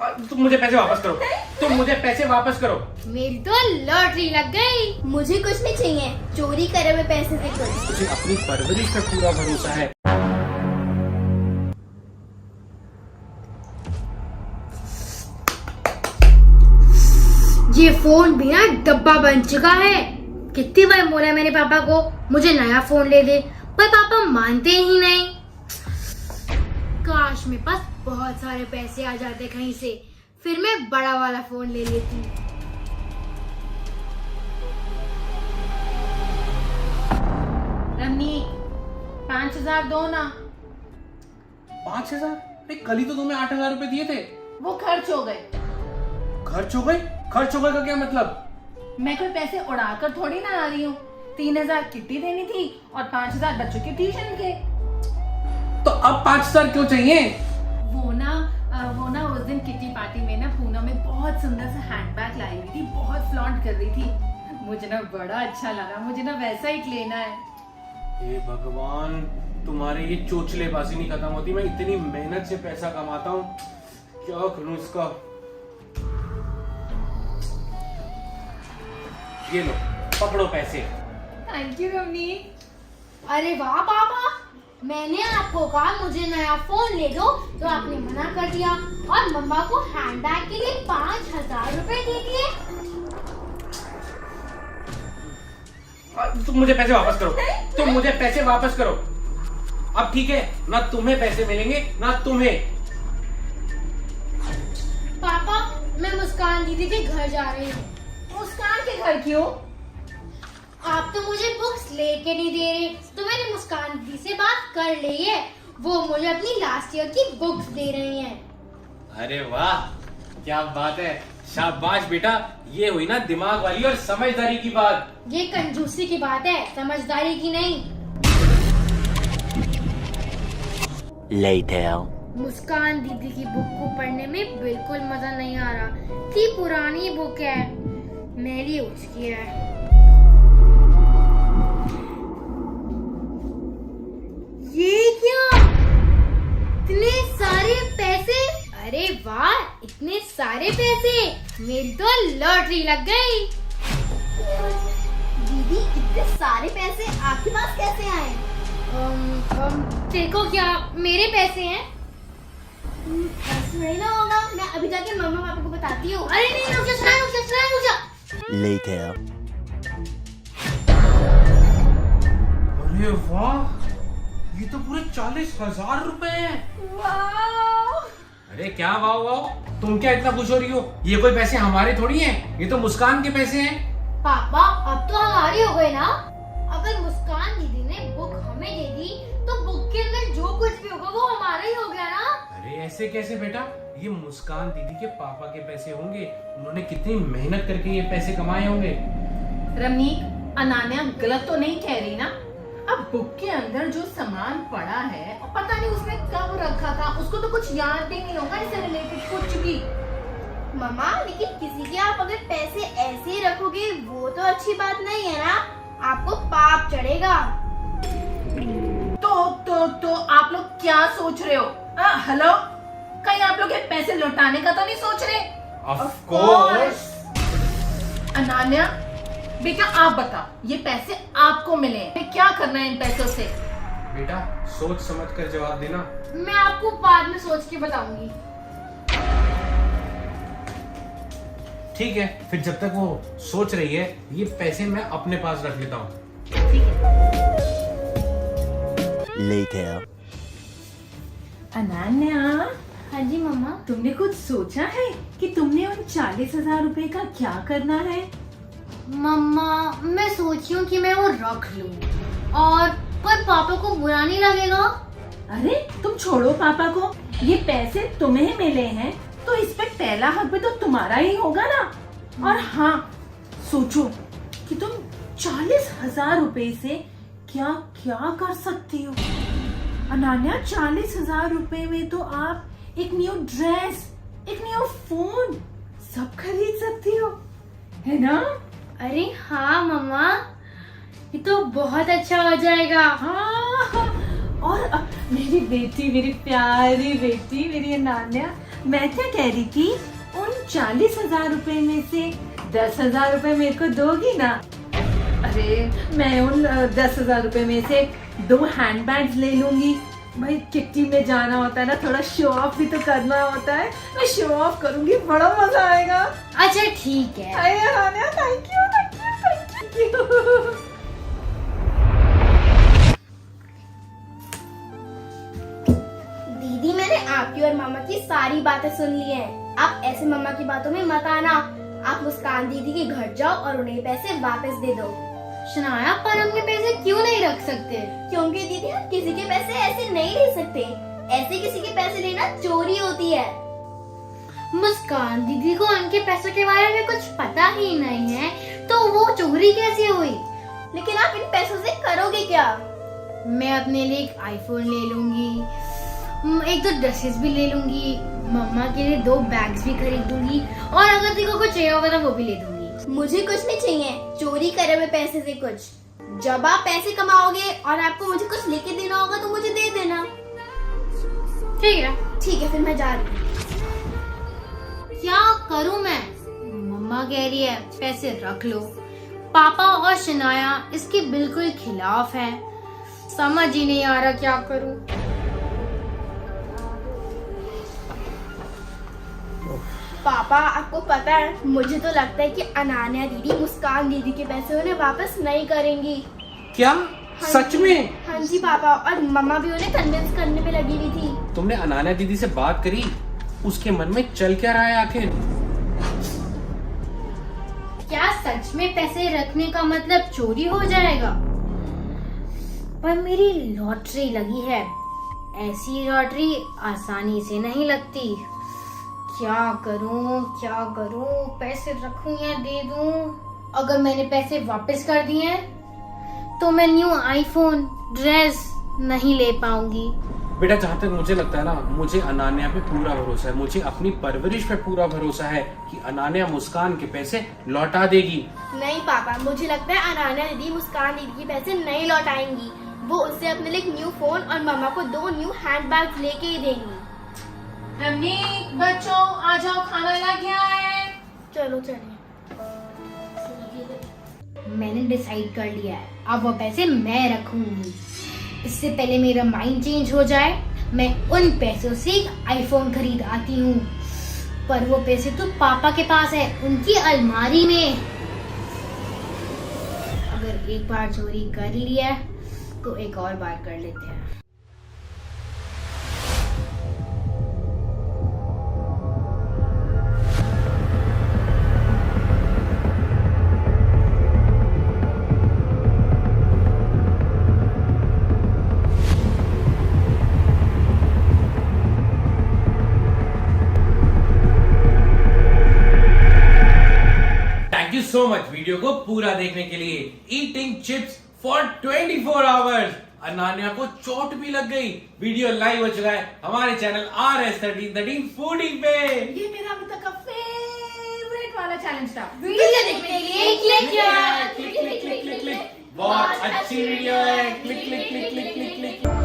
तुम मुझे पैसे वापस करो, तुम मुझे पैसे वापस करो। मेरी तो लॉटरी लग गई। मुझे कुछ नहीं चाहिए, चोरी करे हुए पैसे से कुछ। मुझे अपनी परवरिश पे पूरा भरोसा है। ये फोन भी ना डब्बा बन चुका है। कितनी बार बोला मैंने पापा को मुझे नया फोन ले दे, पर पापा मानते ही नहीं। काश मेरे पास बहुत सारे पैसे आ जाते कहीं से, फिर मैं बड़ा वाला फोन ले लेती। रमनी 5,000 दो ना। 5,000? कल ही तो तुम्हें 8,000 रुपए दिए थे। वो खर्च हो गए। खर्च हो गए? खर्च हो गए का क्या मतलब? मैं कोई पैसे उड़ाकर थोड़ी ना आ रही हूँ। 3,000 किट्टी देनी थी और 5,000 बच्चों के ट्यूशन के। तो अब 5,000 क्यों चाहिए? वो ना उस दिन किट्टी पार्टी में ना पूनम में बहुत सुंदर सा हैंडबैग लाई हुई थी, बहुत फ्लॉन्ट कर रही थी। मुझे ना बड़ा अच्छा लगा, मुझे ना वैसा ही लेना है। हे भगवान, तुम्हारे ये चोचलेबाजी नहीं खत्म होती। मैं इतनी मेहनत से पैसा कमाता हूँ, क्या करूँ इसका। ये लो, पकड़ो पैसे। थैंक यू रमनी। अरे वाह पापा, मैंने आपको कहा मुझे नया फोन ले दो तो आपने मना कर दिया और मम्मा को हैंडबैग के लिए 5,000 रुपए दे दिए। तुम मुझे पैसे वापस करो, तुम मुझे पैसे वापस करो। अब ठीक है, ना तुम्हें पैसे मिलेंगे ना तुम्हें। पापा, मैं मुस्कान दीदी के घर जा रही हूँ। मुस्कान के घर क्यों? आप तो मुझे बुक्स लेके नहीं दे रहे, तो मैंने मुस्कान दीदी से बात कर ली है। वो मुझे अपनी लास्ट ईयर की बुक्स दे रही हैं। अरे वाह, क्या बात है, शाबाश बेटा। ये हुई ना दिमाग वाली और समझदारी की बात। ये कंजूसी की बात है, समझदारी की नहीं। Later. मुस्कान दीदी की बुक को पढ़ने में बिल्कुल मजा नहीं आ रहा। इतनी पुरानी बुक है, मेरी हो चुकी है। ये क्या, इतने सारे पैसे? अरे वाह, इतने सारे पैसे, मेरी तो लॉटरी लग गई। दीदी, इतने सारे पैसे आपके पास कैसे आए? देखो क्या मेरे पैसे हैं? ऐसे नहीं ना होगा, मैं अभी जाके मम्मा पापा को बताती हूँ। अरे नहीं, रुक जा, रुक जा। Later. अरे वाह, ये तो पूरे 40,000 रुपए हैं। वाह! अरे क्या वाह वाह, तुम क्या इतना खुश हो रही हो? ये कोई पैसे हमारे थोड़ी हैं, ये तो मुस्कान के पैसे हैं। पापा, अब तो हमारी हो गई ना। अगर मुस्कान दीदी ने बुक हमें दे दी तो बुक के अंदर जो कुछ भी होगा वो हमारा ही हो गया ना। अरे ऐसे कैसे बेटा, ये मुस्कान दीदी के पापा के पैसे होंगे। उन्होंने कितनी मेहनत करके ये पैसे कमाए होंगे। रमनीक, अनान्या गलत तो नहीं कह रही ना? अब बुक के अंदर जो सामान पड़ा है और पता नहीं उसने कब रखा था, उसको तो कुछ याद भी नहीं होगा इससे रिलेटेड कुछ भी। मम्मा, लेकिन किसी के आप अगर पैसे ऐसे ही रखोगे वो तो अच्छी बात नहीं है ना, आपको पाप चढ़ेगा। तो आप लोग क्या सोच रहे हो? हेलो, कहीं आप लोग ये पैसे लौटाने का तो नहीं सोच रहे? Of course. अनान्या बेटा, आप बताओ, ये पैसे आपको मिले हैं, क्या करना है इन पैसों से? बेटा सोच समझ कर जवाब देना। मैं आपको बाद में सोच के बताऊंगी। ठीक है, फिर जब तक वो सोच रही है, ये पैसे मैं अपने पास रख लेता हूँ। ठीक है। Later. अनान्या, हाँ जी मम्मा। तुमने कुछ सोचा है कि तुमने उन 40,000 रुपए का क्या करना है? मम्मा, मैं सोची हूँ कि मैं वो रख लूँ, और पर पापा को बुरा नहीं लगेगा। अरे तुम छोड़ो पापा को, ये पैसे तुम्हें मिले हैं तो इस पे पहला हक भी तो तुम्हारा ही होगा ना। और हाँ, सोचो कि तुम 40,000 रुपए से क्या क्या कर सकती हो। अनान्या, 40,000 रुपए में तो आप एक न्यू ड्रेस, एक न्यू फोन सब खरीद सकती हो, है ना? अरे हाँ मम्मा, ये तो बहुत अच्छा हो जाएगा। हाँ, और मेरी बेटी, मेरी प्यारी बेटी, मेरी अनान्या, मैं क्या कह रही थी, उन 40,000 रुपए में से 10,000 रुपए मेरे को दोगी ना? अरे मैं उन 10,000 रुपए में से 2 हैंडबैग्स ले लूंगी। भाई किट्टी में जाना होता है ना, थोड़ा शो ऑफ भी तो करना होता है। मैं शो ऑफ करूंगी, बड़ा मजा आएगा। अच्छा ठीक है। अरे Ananya, thank you thank you thank you. दीदी, मैंने आपकी और मामा की सारी बातें सुन ली हैं। आप ऐसे मामा की बातों में मत आना। आप मुस्कान दीदी के घर जाओ और उन्हें पैसे वापस दे दो। शनाया, पर हम ये पैसे क्यों नहीं रख सकते? क्योंकि दीदी, हम किसी के पैसे ऐसे नहीं ले सकते। ऐसे किसी के पैसे लेना चोरी होती है। मुस्कान दीदी को उनके पैसों के बारे में कुछ पता ही नहीं है, तो वो चोरी कैसे हुई? लेकिन आप इन पैसों से करोगे क्या? मैं अपने लिए एक आईफोन ले लूंगी, एक दो ड्रेसेस भी ले लूंगी, मम्मा के लिए 2 बैग्स भी खरीद लूंगी, और अगर तेरे को कुछ चाहिए होगा तो वो भी ले दूंगी। मुझे कुछ नहीं चाहिए चोरी करे हुए पैसे से कुछ। जब आप पैसे कमाओगे और आपको मुझे कुछ लेके देना होगा तो मुझे दे देना। ठीक है, फिर मैं जा रही हूँ। क्या करूं मैं? मम्मा कह रही है पैसे रख लो, पापा और शनाया इसके बिल्कुल खिलाफ है। समझ ही नहीं आ रहा क्या करूं। पापा, आपको पता है, मुझे तो लगता है कि अनान्या दीदी मुस्कान दीदी के पैसे उन्हें वापस नहीं करेंगी। क्या? हाँ सच जी। में? हाँ जी पापा, और मम्मा भी उन्हें कन्विंस करने में लगी हुई थी। तुमने अनान्या दीदी से बात करी? उसके मन में चल क्या रहा है आखिर? क्या सच में पैसे रखने का मतलब चोरी हो जाएगा? पर मेरी लॉटरी लगी है, ऐसी लॉटरी आसानी से नहीं लगती। क्या करूं, पैसे रखूं या दे दूं? अगर मैंने पैसे वापस कर दिए तो मैं न्यू आईफोन, ड्रेस नहीं ले पाऊंगी। बेटा, जहाँ तक मुझे लगता है ना, मुझे अनान्या पे पूरा भरोसा है। मुझे अपनी परवरिश पे पूरा भरोसा है कि अनान्या मुस्कान के पैसे लौटा देगी। नहीं पापा, मुझे लगता है अनान्या दीदी मुस्कान दीदी के पैसे नहीं लौटाएंगी। वो उससे अपने लिए एक न्यू फोन और मामा को 2 न्यू हैंडबैग लेके ही देंगी। बच्चों आ जाओ, खाना ला के आए। चलो चलिए। मैंने डिसाइड कर लिया है, अब वो पैसे मैं रखूंगी। इससे पहले मेरा माइंड चेंज हो जाए, मैं उन पैसों से एक आईफोन खरीद आती हूँ। पर वो पैसे तो पापा के पास है, उनकी अलमारी में। अगर एक बार चोरी कर लिया तो एक और बार कर लेते हैं। सो मच वीडियो को पूरा देखने के लिए। Eating chips for 24 hours. Ananya को चोट भी लग गई। वीडियो लाइव हो चुका है हमारे चैनल RS1313 फूडी पे। ये मेरा अभी तक का फेवरेट वाला चैलेंज था। वीडियो देखने के लिए click click click click click click. बहुत अच्छी वीडियो है। Click click click click click click.